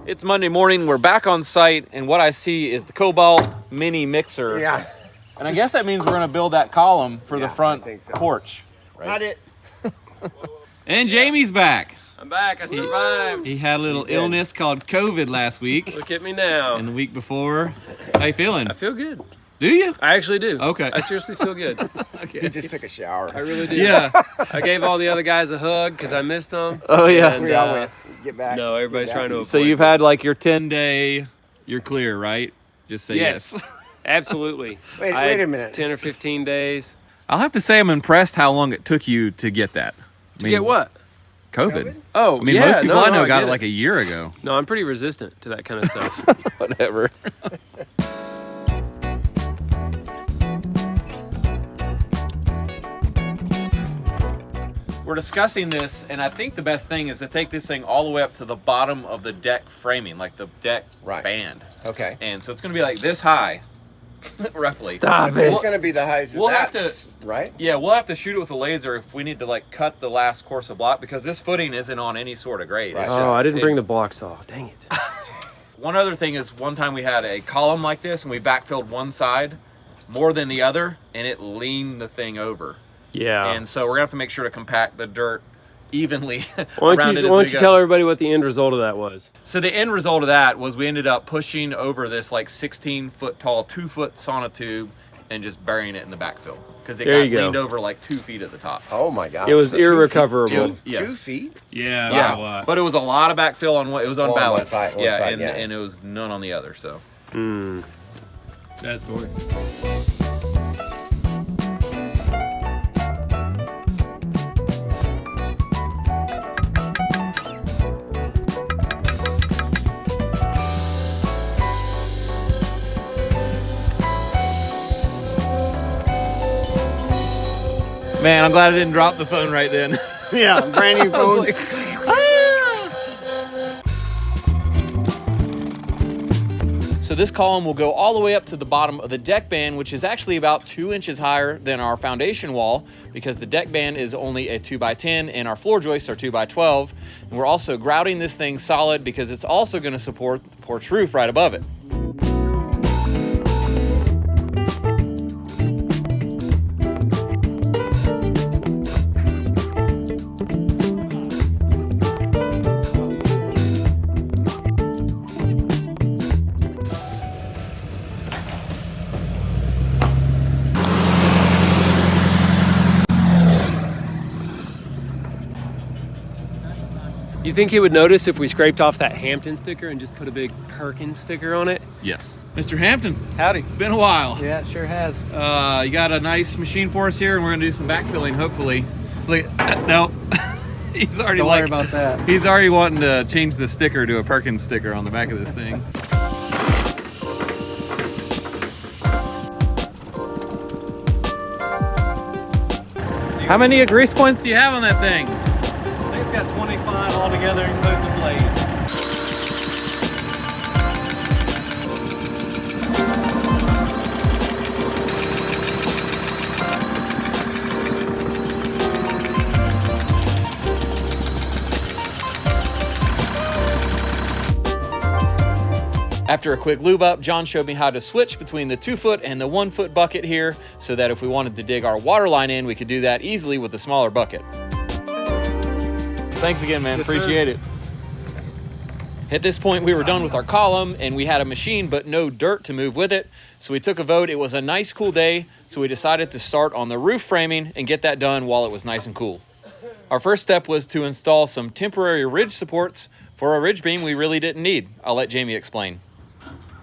It's Monday morning. We're back on site, and what I see is the Cobalt mini mixer. Yeah. And I guess that means we're going to build that column for the front porch. Right. Not it. And Jamie's back. I'm back. I survived. He had a little illness called COVID last week. Look at me now. And the week before. How you feeling? I feel good. Do you? I actually do. Okay. I seriously feel good. Okay. He just took a shower. I really do. Yeah. I gave all the other guys a hug because I missed them. Oh, yeah. And, Get back. no, everybody's trying to avoid So you've had like your 10-day, you're clear, right? Just say yes. Absolutely. Wait a minute. 10 or 15 days. I'll have to say I'm impressed how long it took you to get that. To get what? COVID. Oh, I mean, most people I know got it like a year ago. No, I'm pretty resistant to that kind of stuff. Whatever. We're discussing this, and I think the best thing is to take this thing all the way up to the bottom of the deck framing, like the deck band. Okay. And so it's going to be like this high, roughly. Stop It's going to be the height of We'll that, have to, right? Yeah, we'll have to shoot it with a laser if we need to like cut the last course of block, because this footing isn't on any sort of grade. Right. It's Oh, just, I didn't bring the blocks off. Dang it. One other thing is, one time we had a column like this and we backfilled one side more than the other, and it leaned the thing over. Yeah. And so we're gonna have to make sure to compact the dirt evenly Why around don't it. you tell everybody what the end result of that was? So the end result of that was we ended up pushing over this like 16-foot tall, 2-foot sonotube and just burying it in the backfill, because it leaned over like 2 feet at the top. Oh my God. It was So irrecoverable. 2 feet? Yeah, Yeah. but it was a lot of backfill on it was unbalanced. One side, and it was none on the other. So. That's boring. Man, I'm glad I didn't drop the phone right then. Yeah, brand new phone. So this column will go all the way up to the bottom of the deck band, which is actually about 2 inches higher than our foundation wall, because the deck band is only a 2x10 and our floor joists are 2x12. And we're also grouting this thing solid because it's also going to support the porch roof right above it. You think he would notice if we scraped off that Hampton sticker and just put a big Perkins sticker on it? Yes. Mr. Hampton. Howdy. It's been a while. Yeah, it sure has. You got a nice machine for us here, and we're gonna do some backfilling, hopefully. Look, no, he's already Don't worry about that. He's already wanting to change the sticker to a Perkins sticker on the back of this thing. How many grease points do you have on that thing? I think it's got 25 altogether, including the blade. After a quick lube up, John showed me how to switch between the 2-foot and the 1-foot bucket here, so that if we wanted to dig our water line in, we could do that easily with a smaller bucket. Thanks again, man. Appreciate it. At this point, we were done with our column, and we had a machine but no dirt to move with it. So we took a vote. It was a nice, cool day, so we decided to start on the roof framing and get that done while it was nice and cool. Our first step was to install some temporary ridge supports for a ridge beam we really didn't need. I'll let Jamie explain.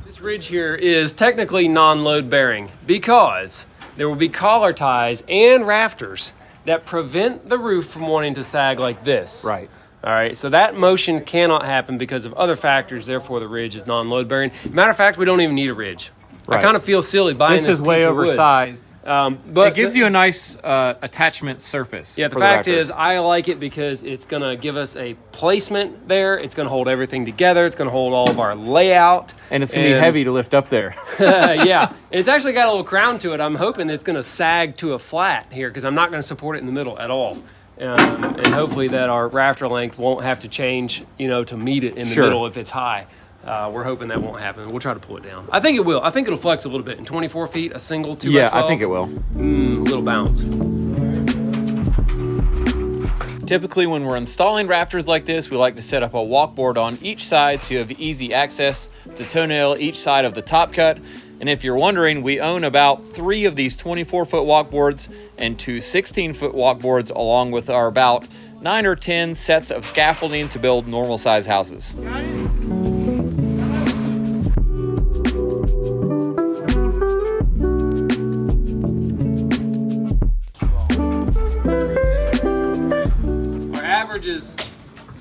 This ridge here is technically non-load bearing because there will be collar ties and rafters that prevent the roof from wanting to sag like this. Right. All right, so that motion cannot happen because of other factors, therefore the ridge is non-load bearing. Matter of fact, we don't even need a ridge. Right. I kind of feel silly buying this is way piece of wood. oversized. But it gives you a nice attachment surface. Yeah, the fact is, I like it because it's going to give us a placement there. It's going to hold everything together. It's going to hold all of our layout. And it's going to be heavy to lift up there. Yeah, it's actually got a little crown to it. I'm hoping it's going to sag to a flat here because I'm not going to support it in the middle at all. And hopefully that our rafter length won't have to change, you know, to meet it in the middle if it's high. We're hoping that won't happen. We'll try to pull it down. I think it will. I think it'll flex a little bit. In 24 feet, a single 2x12. Yeah, I think it will. A little bounce. Typically when we're installing rafters like this, we like to set up a walkboard on each side so you have easy access to toenail each side of the top cut. And if you're wondering, we own about 3 of these 24-foot walkboards and 2 16-foot walkboards, along with our about 9 or 10 sets of scaffolding to build normal size houses. Is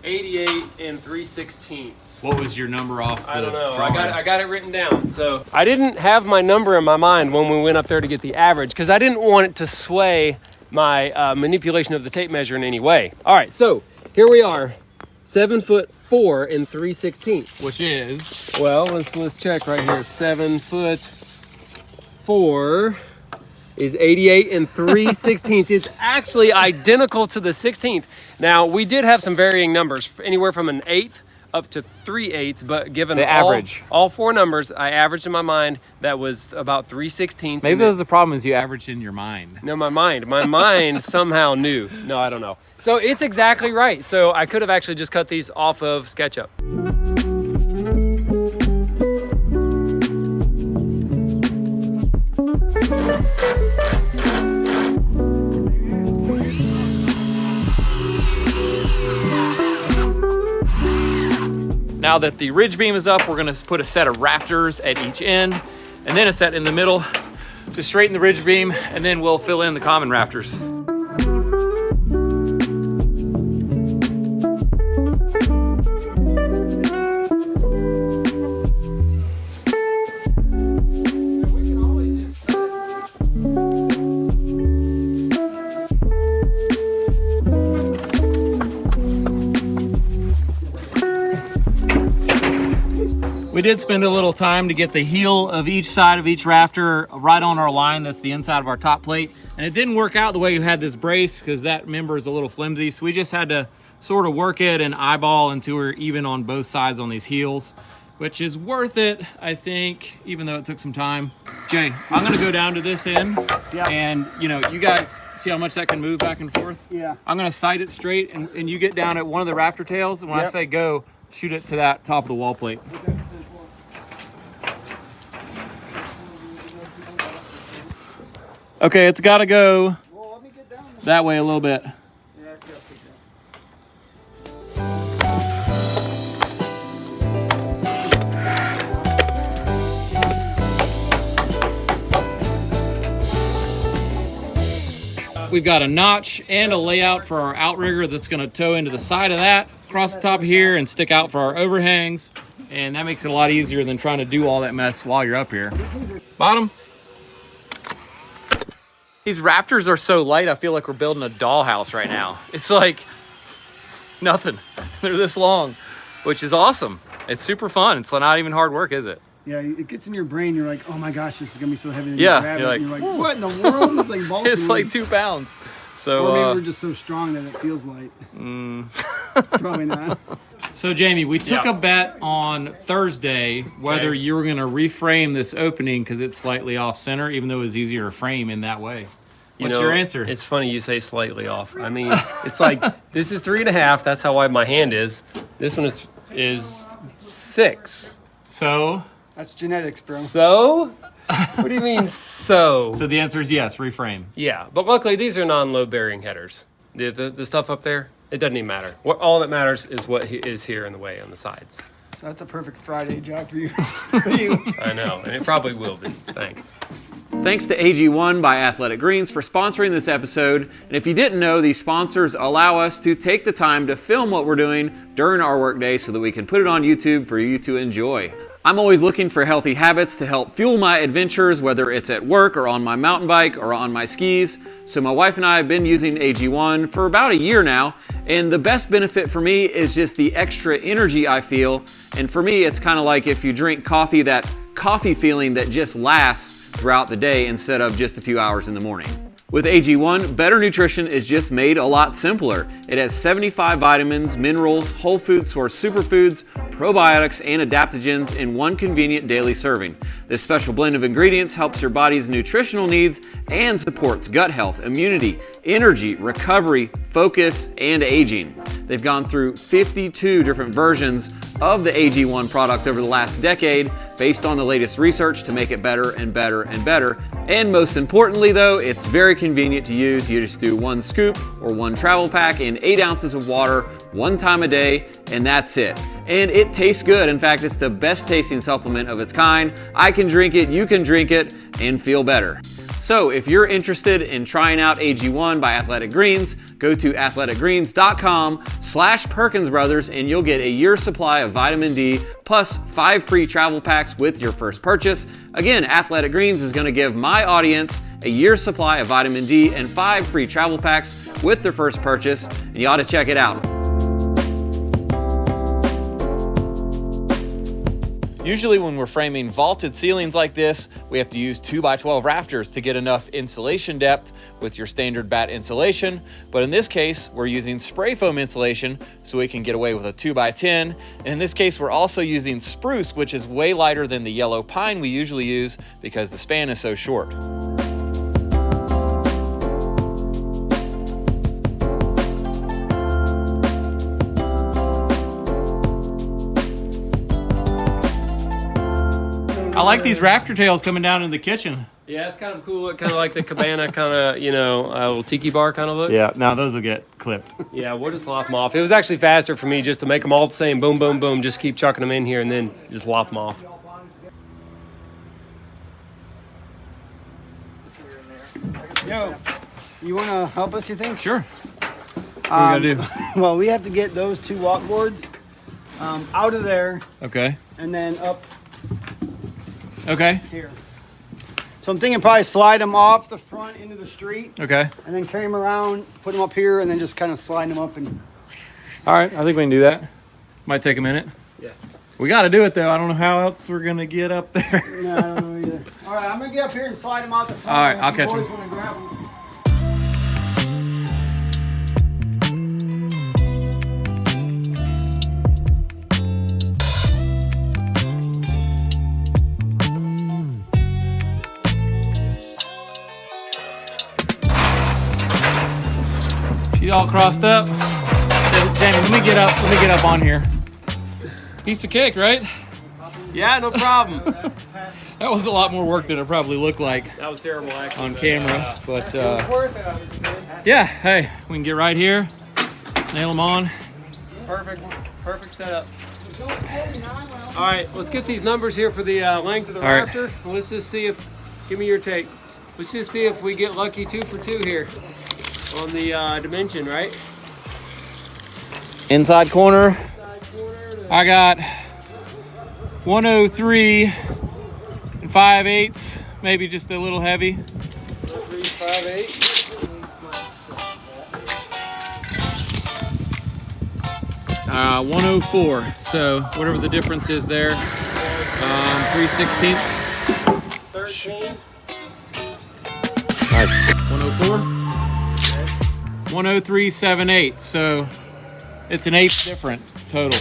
88 and 3/16. What was your number off? I don't know. I got it written down. So I didn't have my number in my mind when we went up there to get the average because I didn't want it to sway my manipulation of the tape measure in any way. All right, so here we are, 7'4" and 3/16, Which is? Well, let's check right here. 7'4" is 88 and 3/16. It's actually identical to the 16th. Now, we did have some varying numbers, anywhere from an 1/8 up to 3/8, but given the average, all 4 numbers, I averaged in my mind that was about 3/16. Maybe that was the problem, is you averaged in your mind. No, my mind somehow knew. No, I don't know. So it's exactly right. So I could have actually just cut these off of SketchUp. Now that the ridge beam is up, we're gonna put a set of rafters at each end and then a set in the middle to straighten the ridge beam, and then we'll fill in the common rafters. We did spend a little time to get the heel of each side of each rafter right on our line. That's the inside of our top plate. And it didn't work out the way you had this brace because that member is a little flimsy. So we just had to sort of work it and eyeball until we're even on both sides on these heels, which is worth it, I think, even though it took some time. Jay, I'm gonna go down to this end. Yeah. And you know, you guys see how much that can move back and forth? Yeah. I'm gonna sight it straight and you get down at one of the rafter tails. And when I say go, shoot it to that top of the wall plate. Okay, it's got to go that way a little bit. We've got a notch and a layout for our outrigger that's going to tow into the side of that, across the top of here, and stick out for our overhangs. And that makes it a lot easier than trying to do all that mess while you're up here. Bottom. These rafters are so light, I feel like we're building a dollhouse right now. It's like nothing. They're this long, which is awesome. It's super fun. It's not even hard work, is it? Yeah, it gets in your brain. You're like, oh my gosh, this is gonna be so heavy. And Yeah, you grab you're it, like, and you're like, what in the world? It's like balls. It's like 2 pounds. So, or maybe we're just so strong that it feels light. Probably not. So Jamie, we took a bet on Thursday whether you were going to reframe this opening because it's slightly off center, even though it was easier to frame in that way. What's your answer? It's funny you say slightly off. I mean, it's like, this is 3.5. That's how wide my hand is. This one is 6. So? That's genetics, bro. So? What do you mean, so? So the answer is yes, reframe. Yeah, but luckily these are non-load bearing headers. The stuff up there, it doesn't even matter. All that matters is what is here in the way on the sides. So that's a perfect Friday job for you. I know, and it probably will be. Thanks. Thanks to AG1 by Athletic Greens for sponsoring this episode. And if you didn't know, these sponsors allow us to take the time to film what we're doing during our workday so that we can put it on YouTube for you to enjoy. I'm always looking for healthy habits to help fuel my adventures, whether it's at work or on my mountain bike or on my skis. So my wife and I have been using AG1 for about a year now, and the best benefit for me is just the extra energy I feel. And for me, it's kind of like if you drink coffee, that coffee feeling that just lasts throughout the day instead of just a few hours in the morning. With AG1, better nutrition is just made a lot simpler. It has 75 vitamins, minerals, whole food source superfoods, probiotics, and adaptogens in one convenient daily serving. This special blend of ingredients helps your body's nutritional needs and supports gut health, immunity, energy, recovery, focus, and aging. They've gone through 52 different versions of the AG1 product over the last decade based on the latest research to make it better and better and better. And most importantly though, it's very convenient to use. You just do 1 scoop or 1 travel pack in 8 ounces of water 1 time a day, and that's it. And it tastes good. In fact, it's the best tasting supplement of its kind. I can drink it, you can drink it, and feel better. So if you're interested in trying out AG1 by Athletic Greens, go to athleticgreens.com/Perkins Brothers and you'll get a year's supply of vitamin D plus 5 free travel packs with your first purchase. Again, Athletic Greens is gonna give my audience a year's supply of vitamin D and 5 free travel packs with their first purchase, and you ought to check it out. Usually when we're framing vaulted ceilings like this, we have to use 2x12 rafters to get enough insulation depth with your standard batt insulation. But in this case, we're using spray foam insulation so we can get away with a 2x10. And in this case, we're also using spruce, which is way lighter than the yellow pine we usually use because the span is so short. I like these rafter tails coming down in the kitchen. Yeah, it's kind of cool. Kind of like the cabana, kind of, you know, a little tiki bar kind of look. Yeah, now those will get clipped. Yeah, we'll just lop them off. It was actually faster for me just to make them all the same. Boom, boom, boom. Just keep chucking them in here and then just lop them off. Yo, you want to help us, you think? Sure. What do we gotta do? Well, we have to get those 2 walk boards out of there Okay. and then up Okay. here. So I'm thinking probably slide them off the front into the street Okay. and then carry them around, put them up here, and then just kind of slide them up. And All right, I think we can do that. Might take a minute. Yeah. We got to do it though. I don't know how else we're gonna get up there. no, I don't know either. All right, I'm gonna get up here and slide them out the front. All right, if I'll you catch boys 'em. wanna grab 'em. She's all crossed up. Jamie, let me get up on here. Piece of cake, right? Yeah, no problem. That was a lot more work than it probably looked like That was terrible, actually. on camera, but Worth it, I would say. yeah, hey, we can get right here, nail them on. Perfect setup. All right, let's get these numbers here for the length of the All right. rafter. And let's just see if, give me your take. Let's just see if we get lucky 2 for 2 here on the dimension, right? Inside corner, I got 103 and 5/8, maybe just a little heavy. 3, 5, 8. Uh, 104, so whatever the difference is there, 3/16. 13. 104. 103.78, so it's an 1/8 different total.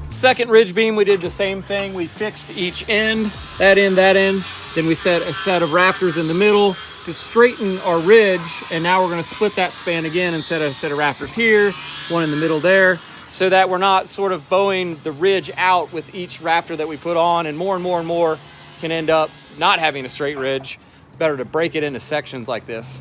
Second ridge beam, we did the same thing. We fixed each end, that end, that end. Then we set a set of rafters in the middle to straighten our ridge. And now we're gonna split that span again and set a set of rafters here, one in the middle there, so that we're not sort of bowing the ridge out with each rafter that we put on, and more can end up not having a straight ridge. It's better to break it into sections like this.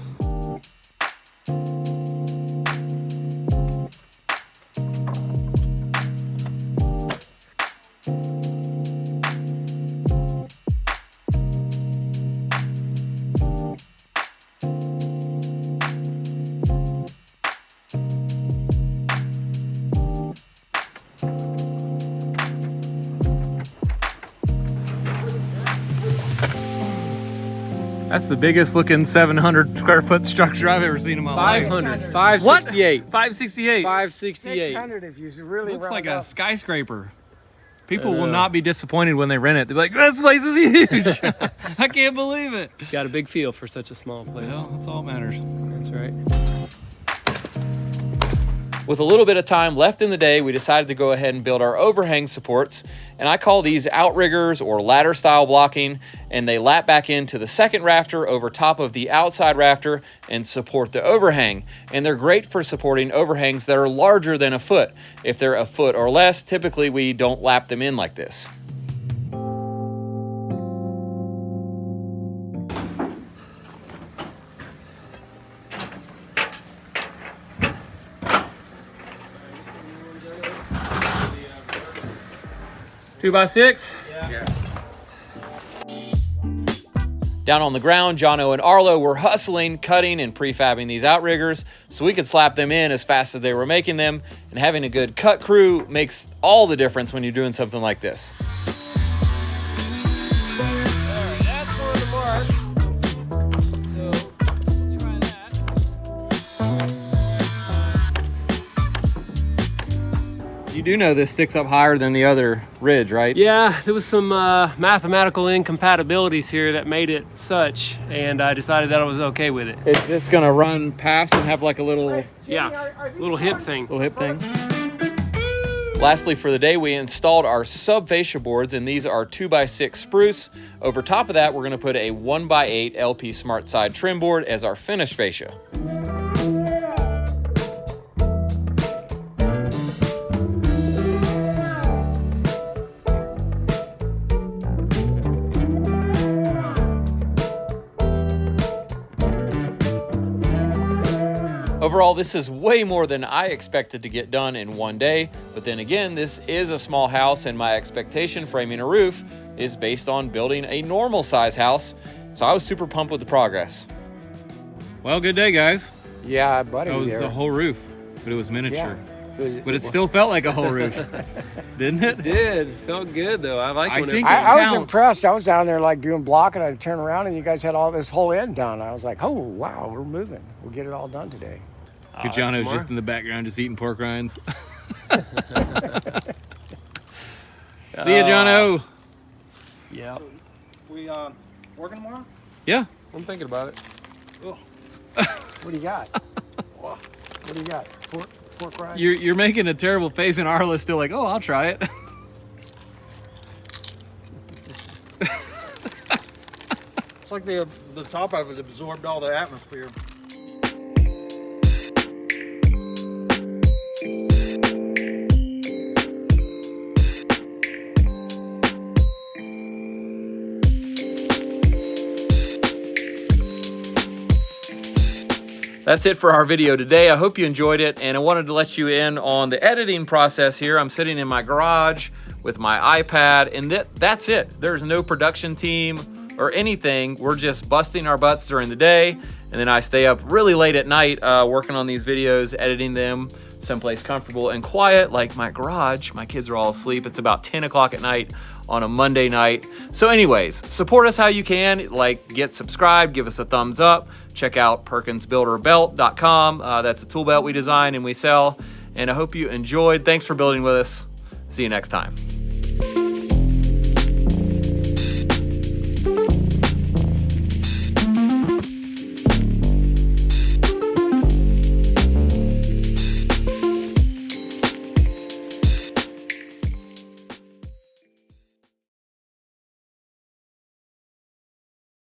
That's the biggest looking 700 square foot structure I've ever seen in my life. 500. 568. 568. 568. 600 if you really Looks round like up. a skyscraper. People will not be disappointed when they rent it. They're like, this place is huge. I can't believe it. It's got a big feel for such a small place. Well, that's all that matters. That's right. With a little bit of time left in the day, we decided to go ahead and build our overhang supports, and I call these outriggers or ladder style blocking, and they lap back into the second rafter over top of the outside rafter and support the overhang. And they're great for supporting overhangs that are larger than a foot. If they're a foot or less, typically we don't lap them in like this. Two by six? Down on the ground, Jono and Arlo were hustling, cutting, and prefabbing these outriggers so we could slap them in as fast as they were making them, and having a good cut crew makes all the difference when you're doing something like this. You do know this sticks up higher than the other ridge, right? Yeah, there was some mathematical incompatibilities here that made it such, and I decided that I was okay with it. It's just gonna run past and have like a little Little hip thing. hip thing. Lastly, for the day, we installed our sub fascia boards, and these are 2x6 spruce. Over top of that, we're gonna put a 1x8 LP Smart Side trim board as our finished fascia. Overall, this is way more than I expected to get done in one day, but then again, this is a small house, and my expectation framing a roof is based on building a normal size house, so I was super pumped with the progress. Well, good day, guys. Yeah, buddy. That was there. a whole roof, but it was miniature. Yeah. But it still felt like a whole roof, didn't it? Did. Felt good, though. I like I when think it... I was counts. impressed. I was down there like doing block, and I'd turn around and you guys had all this whole end done. I was like, oh, wow, we're moving. We'll get it all done today. Good Jono's just in the background, just eating pork rinds. See ya, Jono. Yeah. We working tomorrow? Yeah. I'm thinking about it. What do you got? What do you got? Pork rinds? You're making a terrible face, and Arla's still like, oh, I'll try it. It's like the top of it absorbed all the atmosphere. That's it for our video today. I hope you enjoyed it, and I wanted to let you in on the editing process here. I'm sitting in my garage with my iPad, and that's it. There's no production team or anything. We're just busting our butts during the day, and then I stay up really late at night working on these videos, editing them someplace comfortable and quiet, like my garage. My kids are all asleep. It's about 10 o'clock at night on a Monday night. So anyways, support us how you can. Like, get subscribed, give us a thumbs up. Check out PerkinsBuilderBelt.com. That's a tool belt we design and we sell. And I hope you enjoyed. Thanks for building with us. See you next time.